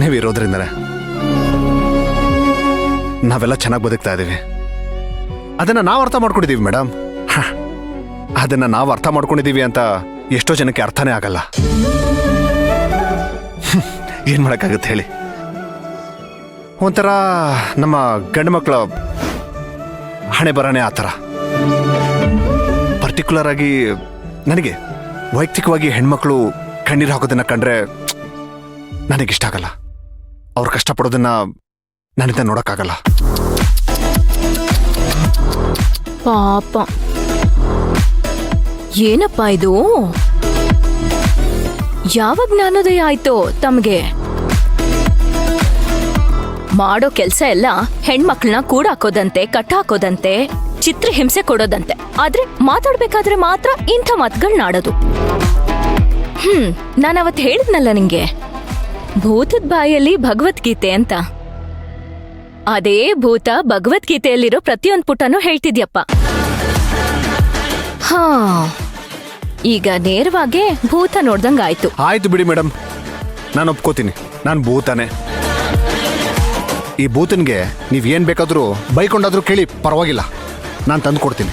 ನೀವಿರೋದ್ರಿಂದನೇ ನಾವೆಲ್ಲ ಚೆನ್ನಾಗಿ ಬದುಕ್ತಾ ಇದ್ದೀವಿ. ಅದನ್ನ ನಾವು ಅರ್ಥ ಮಾಡ್ಕೊಂಡಿದ್ದೀವಿ ಮೇಡಮ್. ಅದನ್ನ ನಾವು ಅರ್ಥ ಮಾಡ್ಕೊಂಡಿದ್ದೀವಿ ಅಂತ ಎಷ್ಟೋ ಜನಕ್ಕೆ ಅರ್ಥನೇ ಆಗಲ್ಲ. ಏನ್ ಮಾಡಕ್ಕಾಗತ್ತೆ ಹೇಳಿ? ಒಂಥರ ನಮ್ಮ ಗಂಡು ಮಕ್ಕಳ ಹಣೆ ಬರನೇ ಆ ಥರ. ಪರ್ಟಿಕ್ಯುಲರ್ ಆಗಿ ನನಗೆ ವೈಯಕ್ತಿಕವಾಗಿ ಹೆಣ್ಮಕ್ಳು ಕಣ್ಣೀರು ಹಾಕೋದನ್ನ ಕಂಡ್ರೆ ನನಗಿಷ್ಟ ಆಗಲ್ಲ. ಅವ್ರು ಕಷ್ಟಪಡೋದನ್ನ ನನ್ನಿಂದ ನೋಡಕ್ಕಾಗಲ್ಲ. ಪಾಪ, ಏನಪ್ಪ ಇದು? ಯಾವ ಜ್ಞಾನೋದಯ ಆಯ್ತೋ ತಮ್ಗೆ? ಮಾಡೋ ಕೆಲ್ಸ ಎಲ್ಲ ಹೆಣ್ಮಕ್ಳನ್ನ ಕೂಡಾಕೋದಂತೆ, ಕಟ್ಟಾಕೋದಂತೆ, ಚಿತ್ರ ಹಿಂಸೆ ಕೊಡೋದಂತೆ. ಆದ್ರೆ ಮಾತಾಡ್ಬೇಕಾದ್ರೆ ಮಾತ್ರ ಇಂಥ ಮಾತುಗಳನ್ನಾಡೋದು. ನಾನವತ್ತು ಹೇಳಿದ್ನಲ್ಲ ನಿಂಗೆ, ಭೂತದ ಬಾಯಲ್ಲಿ ಭಗವದ್ಗೀತೆ ಅಂತ. ಅದೇ ಭೂತ ಭಗವದ್ಗೀತೆಯಲ್ಲಿರೋ ಪ್ರತಿಯೊಂದು ಪುಟನೂ ಹೇಳ್ತಿದ್ಯಪ್ಪ. ಹಾ, ಈಗ ನೇರವಾಗಿ ಭೂತ ನೋಡ್ದಂಗಾಯ್ತು. ಆಯ್ತು ಬಿಡಿ ಮೇಡಮ್, ನಾನು ಒಪ್ಕೋತೀನಿ, ನಾನು ಭೂತನೇ. ಈ ಭೂತನ್ಗೆ ನೀವೇನ್ ಬೇಕಾದ್ರೂ ಬೈಕೊಂಡಾದ್ರೂ ಕೇಳಿ, ಪರವಾಗಿಲ್ಲ, ನಾನು ತಂದು ಕೊಡ್ತೀನಿ.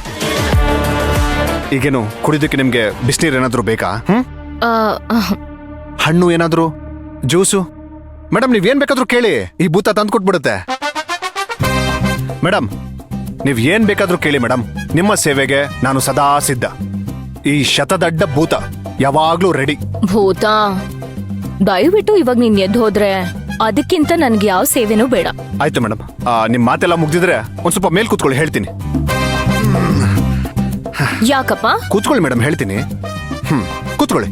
ಈಗೇನು ಕುಡಿಯೋದಕ್ಕೆ ನಿಮ್ಗೆ ಬಿಸಿನೀರು ಏನಾದ್ರೂ ಬೇಕಾ? ಹಣ್ಣು ಏನಾದ್ರೂ, ಜ್ಯೂಸು? ಮೇಡಮ್ ನೀವೇನ್ ಬೇಕಾದ್ರೂ ಕೇಳಿ, ಈ ಭೂತ ತಂದು ಕೊಟ್ಬಿಡುತ್ತೆ. ಮೇಡಮ್ ನೀವ್ ಏನ್ ಬೇಕಾದ್ರೂ ಕೇಳಿ ಮೇಡಮ್, ನಿಮ್ಮ ಸೇವೆಗೆ ನಾನು ಸದಾ ಸಿದ್ಧ. ಈ ಶತದಡ್ಡ ಭೂತ ಯಾವಾಗ್ಲೂ ರೆಡಿ. ಭೂತ, ದಯವಿಟ್ಟು ಇವಾಗ ನೀನ್ ಎದ್ದು ಹೋದ್ರೆ ಅದಕ್ಕಿಂತ ನನ್ಗೆ ಯಾವ ಸೇವೆನೂ ಬೇಡ. ಆಯ್ತು ಮೇಡಮ್, ನಿಮ್ ಮಾತೆಲ್ಲ ಮುಗ್ದಿದ್ರೆ ಒಂದ್ ಸ್ವಲ್ಪ ಮೇಲ್ ಕೂತ್ಕೊಳ್ಳಿ, ಹೇಳ್ತೀನಿ. ಯಾಕಪ್ಪ? ಕೂತ್ಕೊಳ್ಳಿ ಮೇಡಮ್, ಹೇಳ್ತೀನಿ. ಕೂತ್ಕೊಳ್ಳಿ.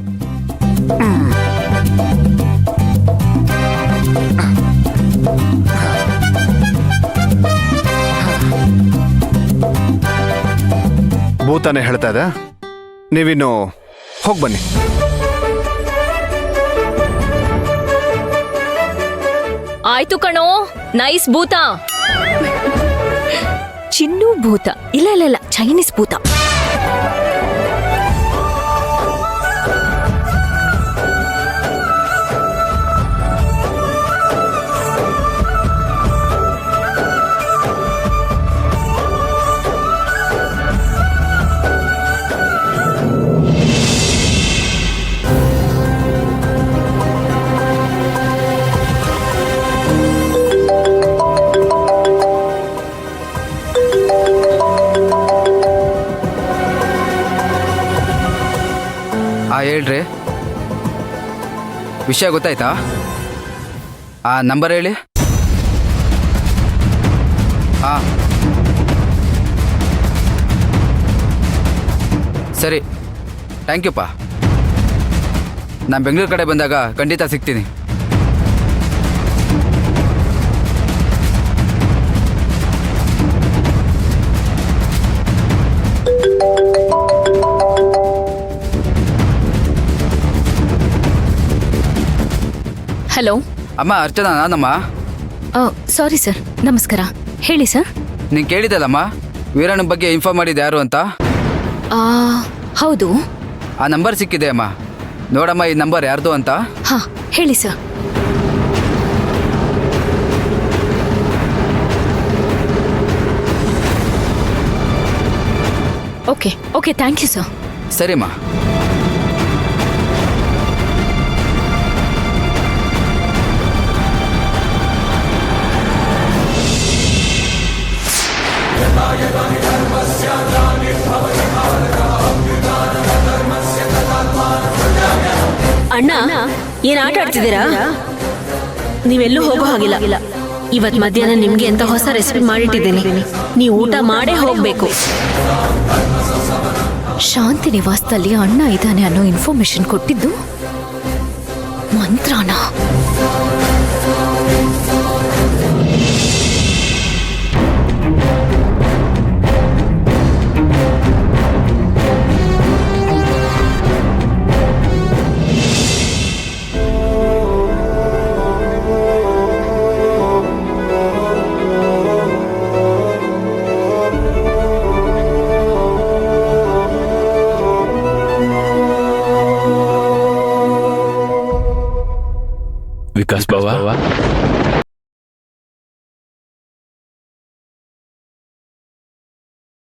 ಭೂತಾನೆ ಹೇಳ್ತಾ ಇದೆ, ನೀವಿನ್ನು ಹೋಗಿ ಬನ್ನಿ. ಆಯ್ತು ಕಣೋ, ನೈಸ್ ಭೂತ. ಚಿನ್ನು ಭೂತ? ಇಲ್ಲ ಇಲ್ಲ ಇಲ್ಲ, ಚೈನೀಸ್ ಭೂತ. ಹೇಳ್ರಿ, ವಿಷಯ ಗೊತ್ತಾಯ್ತಾ? ಆ ನಂಬರ್ ಹೇಳಿ. ಹಾಂ ಸರಿ, ಥ್ಯಾಂಕ್ ಯುಪ್ಪ. ನಾನು ಬೆಂಗಳೂರು ಕಡೆ ಬಂದಾಗ ಖಂಡಿತ ಸಿಗ್ತೀನಿ. ಹಲೋ ಅಮ್ಮ, ಅರ್ಚನಾ ನಾನಮ್ಮ. ಸಾರಿ ಸರ್, ನಮಸ್ಕಾರ. ಹೇಳಿ ಸರ್. ನೀನು ಕೇಳಿದಲ್ಲಮ್ಮ, ವೀರಣ್ಣನ ಬಗ್ಗೆ ಇನ್ಫಾರ್ಮ್ ಮಾಡಿದ್ದು ಯಾರು ಅಂತ? ಹೌದು. ಆ ನಂಬರ್ ಸಿಕ್ಕಿದೆ ಅಮ್ಮ, ನೋಡಮ್ಮ ಈ ನಂಬರ್ ಯಾರ್ದು ಅಂತ. ಹಾ, ಹೇಳಿ sir. Okay okay, thank you sir. ಸರಿಮ್ಮ. ಅಣ್ಣ, ಏನ್ ಆಟ ಆಡ್ತಿದ್ದೀರಾ? ನೀವೆಲ್ಲೂ ಹೋಗೋ ಹಾಗಿಲ್ಲ. ಇವತ್ ಮಧ್ಯಾಹ್ನ ನಿಮ್ಗೆ ಅಂತ ಹೊಸ ರೆಸಿಪಿ ಮಾಡಿಟ್ಟಿದ್ದೀನಿ. ನೀವು ಊಟ ಮಾಡೇ ಹೋಗ್ಬೇಕು. ಶಾಂತಿ ನಿವಾಸದಲ್ಲಿ ಅಣ್ಣ ಇದ್ದಾನೆ ಅನ್ನೋ ಇನ್ಫಾರ್ಮೇಶನ್ ಕೊಟ್ಟಿದ್ದು ಮಂತ್ರನ. ವಿಕಾಸ್ ಬಾವ